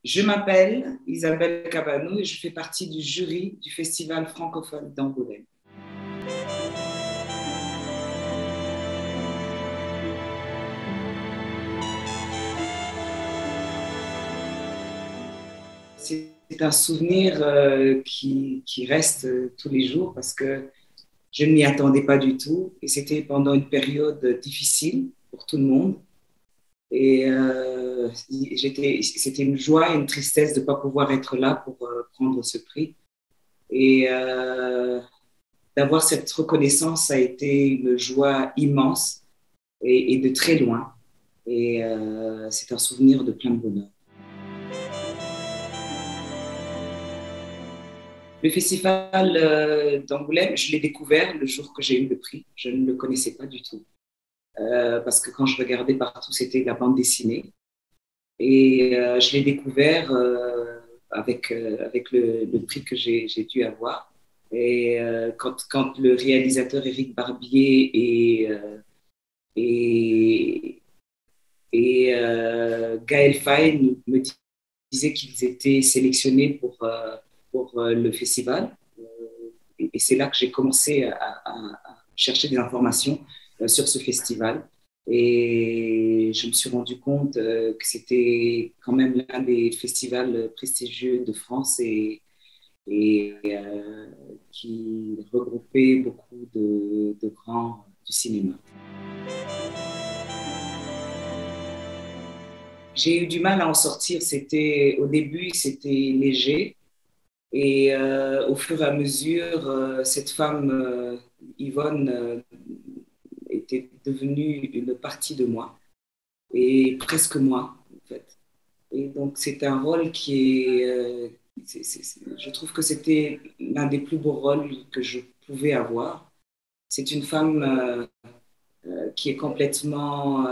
Je m'appelle Isabelle Cabano et je fais partie du jury du Festival francophone d'Angoulême. C'est un souvenir qui reste tous les jours parce que je ne m'y attendais pas du tout et c'était pendant une période difficile pour tout le monde. Et c'était une joie et une tristesse de ne pas pouvoir être là pour prendre ce prix. Et d'avoir cette reconnaissance a été une joie immense et de très loin. Et c'est un souvenir de plein de bonheur. Le festival d'Angoulême, je l'ai découvert le jour que j'ai eu le prix. Je ne le connaissais pas du tout. Parce que quand je regardais partout, c'était la bande dessinée. Et je l'ai découvert avec le prix que j'ai dû avoir. Et quand le réalisateur Éric Barbier et, Gaël Faye me disaient qu'ils étaient sélectionnés pour le festival. Et c'est là que j'ai commencé à chercher des informations sur ce festival. Et je me suis rendu compte que c'était quand même l'un des festivals prestigieux de France et qui regroupait beaucoup de grands du cinéma. J'ai eu du mal à en sortir. Au début, c'était léger. Et au fur et à mesure, cette femme, Yvonne, était devenue une partie de moi et presque moi, en fait. Et donc, c'est un rôle qui est, je trouve que c'était l'un des plus beaux rôles que je pouvais avoir. C'est une femme qui est complètement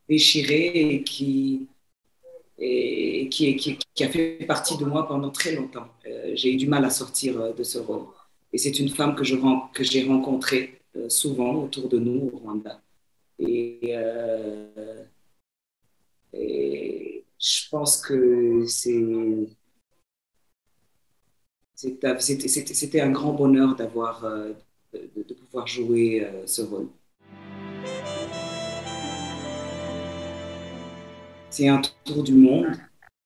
déchirée et qui a fait partie de moi pendant très longtemps. J'ai eu du mal à sortir de ce rôle. Et c'est une femme que j'ai rencontrée souvent autour de nous au Rwanda. Et, et je pense que c'était un grand bonheur de pouvoir jouer ce rôle. C'est un tour du monde.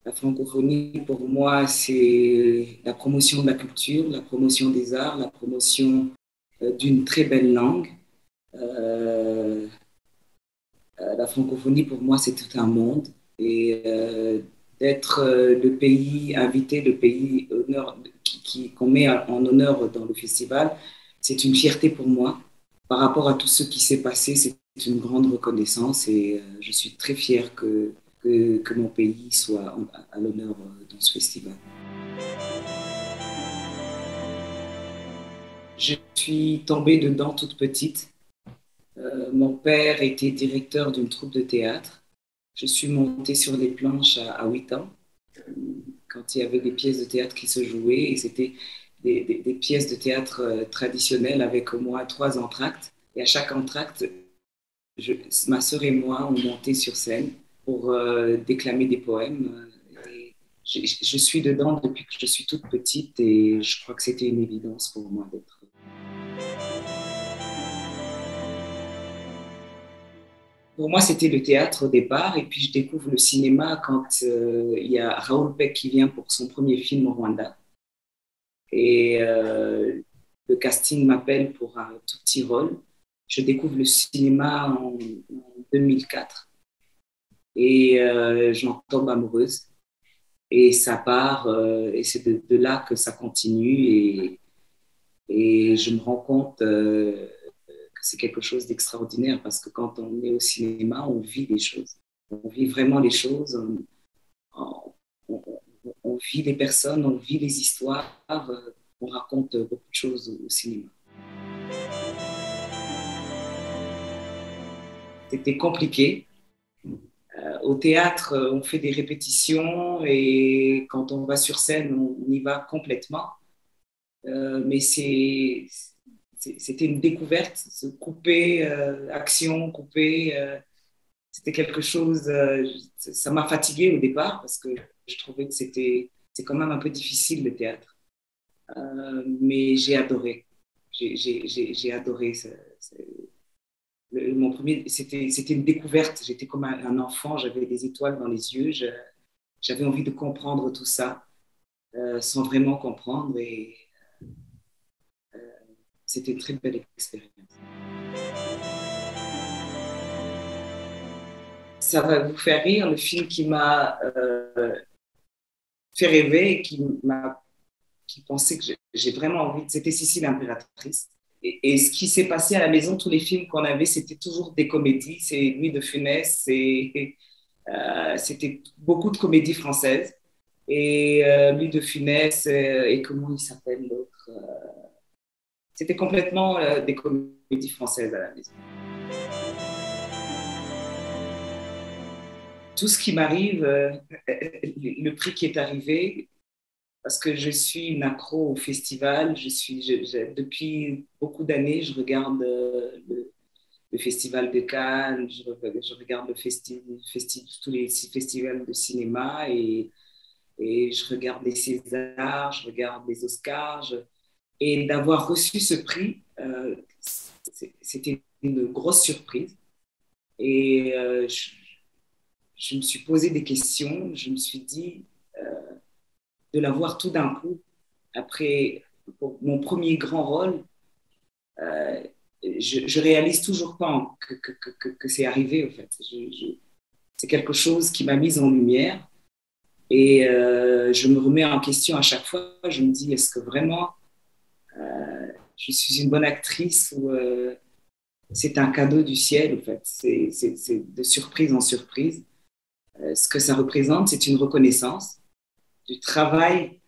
La francophonie, pour moi, c'est la promotion de la culture, la promotion des arts, la promotion d'une très belle langue. Euh, la francophonie, pour moi, c'est tout un monde. Et d'être le pays invité, le pays qu'on met en honneur dans le festival, c'est une fierté pour moi. Par rapport à tout ce qui s'est passé, c'est une grande reconnaissance et je suis très fière que mon pays soit à l'honneur dans ce festival. Je suis tombée dedans toute petite. Mon père était directeur d'une troupe de théâtre. Je suis montée sur les planches à 8 ans, quand il y avait des pièces de théâtre qui se jouaient, et c'était des pièces de théâtre traditionnelles avec au moins 3 entr'actes. Et à chaque entr'acte, ma sœur et moi, on montait sur scène pour déclamer des poèmes. Et je suis dedans depuis que je suis toute petite et je crois que c'était une évidence pour moi d'être. Pour moi, c'était le théâtre au départ, et puis je découvre le cinéma quand il y a Raoul Peck qui vient pour son premier film au Rwanda. Et le casting m'appelle pour un tout petit rôle. Je découvre le cinéma en 2004 et j'en tombe amoureuse. Et ça part, et c'est de là que ça continue. Et je me rends compte que c'est quelque chose d'extraordinaire parce que quand on est au cinéma, on vit des choses. On vit vraiment les choses. On vit les personnes, on vit les histoires. On raconte beaucoup de choses au cinéma. C'était compliqué. Au théâtre, on fait des répétitions et quand on va sur scène, on y va complètement. Mais c'était une découverte, se couper, action, couper. c'était quelque chose, ça m'a fatiguée au départ parce que je trouvais que c'est quand même un peu difficile le théâtre. Mais j'ai adoré. J'ai adoré. Mon premier, c'était une découverte. J'étais comme un enfant, j'avais des étoiles dans les yeux. J'avais envie de comprendre tout ça sans vraiment comprendre. Et c'était une très belle expérience. Ça va vous faire rire, le film qui m'a fait rêver et qui pensait que j'ai vraiment envie. C'était Sissi l'impératrice. Et ce qui s'est passé à la maison, tous les films qu'on avait, c'était toujours des comédies. C'est Louis de Funès, c'était beaucoup de comédies françaises. Et Louis de Funès, et comment il s'appelle l'autre c'était complètement des comédies françaises à la maison. Tout ce qui m'arrive, le prix qui est arrivé, parce que je suis une accro au festival. Depuis beaucoup d'années, je regarde le Festival de Cannes, je regarde tous les festivals de cinéma et je regarde les Césars, je regarde les Oscars. Et d'avoir reçu ce prix, c'était une grosse surprise. Et je me suis posé des questions. Je me suis dit, de l'avoir tout d'un coup, après mon premier grand rôle, je réalise toujours pas que c'est arrivé, en fait. C'est quelque chose qui m'a mise en lumière et je me remets en question à chaque fois. Je me dis, est-ce que vraiment je suis une bonne actrice ou c'est un cadeau du ciel, en fait. C'est de surprise en surprise. Ce que ça représente, c'est une reconnaissance du travail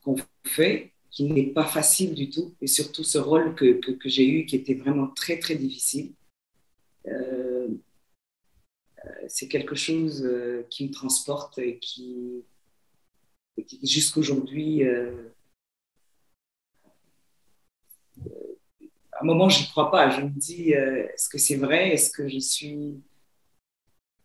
qu'on fait, qui n'est pas facile du tout, et surtout ce rôle que j'ai eu, qui était vraiment très, très difficile. Euh, c'est quelque chose qui me transporte et qui jusqu'aujourd'hui, à un moment, je n'y crois pas. Je me dis, est-ce que c'est vrai? Est-ce que je suis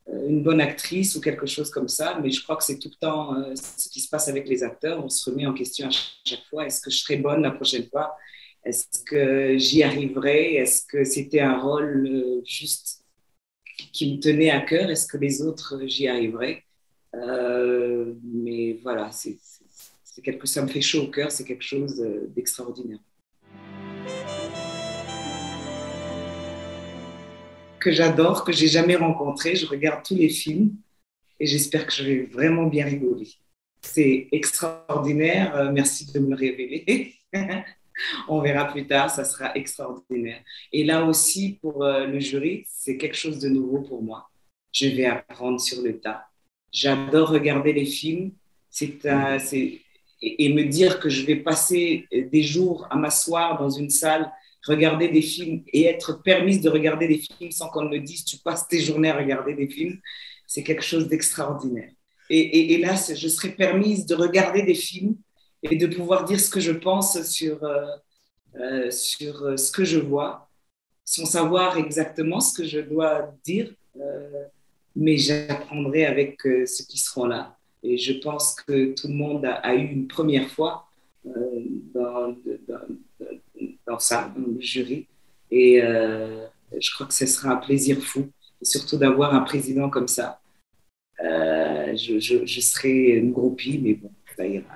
une bonne actrice ou quelque chose comme ça? Mais je crois que c'est tout le temps ce qui se passe avec les acteurs. On se remet en question à chaque fois. Est-ce que je serai bonne la prochaine fois? Est-ce que j'y arriverai? Est-ce que c'était un rôle juste qui me tenait à cœur? Est-ce que les autres, j'y arriverai? Mais voilà, ça me fait chaud au cœur. C'est quelque chose d'extraordinaire. Que j'adore, que j'ai jamais rencontré. Je regarde tous les films et j'espère que je vais vraiment bien rigoler. C'est extraordinaire. Merci de me le révéler. On verra plus tard, ça sera extraordinaire. Et là aussi, pour le jury, c'est quelque chose de nouveau pour moi. Je vais apprendre sur le tas. J'adore regarder les films et me dire que je vais passer des jours à m'asseoir dans une salle, regarder des films et être permise de regarder des films sans qu'on me dise tu passes tes journées à regarder des films. C'est quelque chose d'extraordinaire. Et là, je serai permise de regarder des films et de pouvoir dire ce que je pense sur ce que je vois, sans savoir exactement ce que je dois dire, mais j'apprendrai avec ceux qui seront là. Et je pense que tout le monde a eu une première fois euh, dans, dans, dans ça, dans le jury. Et je crois que ce sera un plaisir fou, et surtout d'avoir un président comme ça. Je serai une groupie, mais bon, ça ira.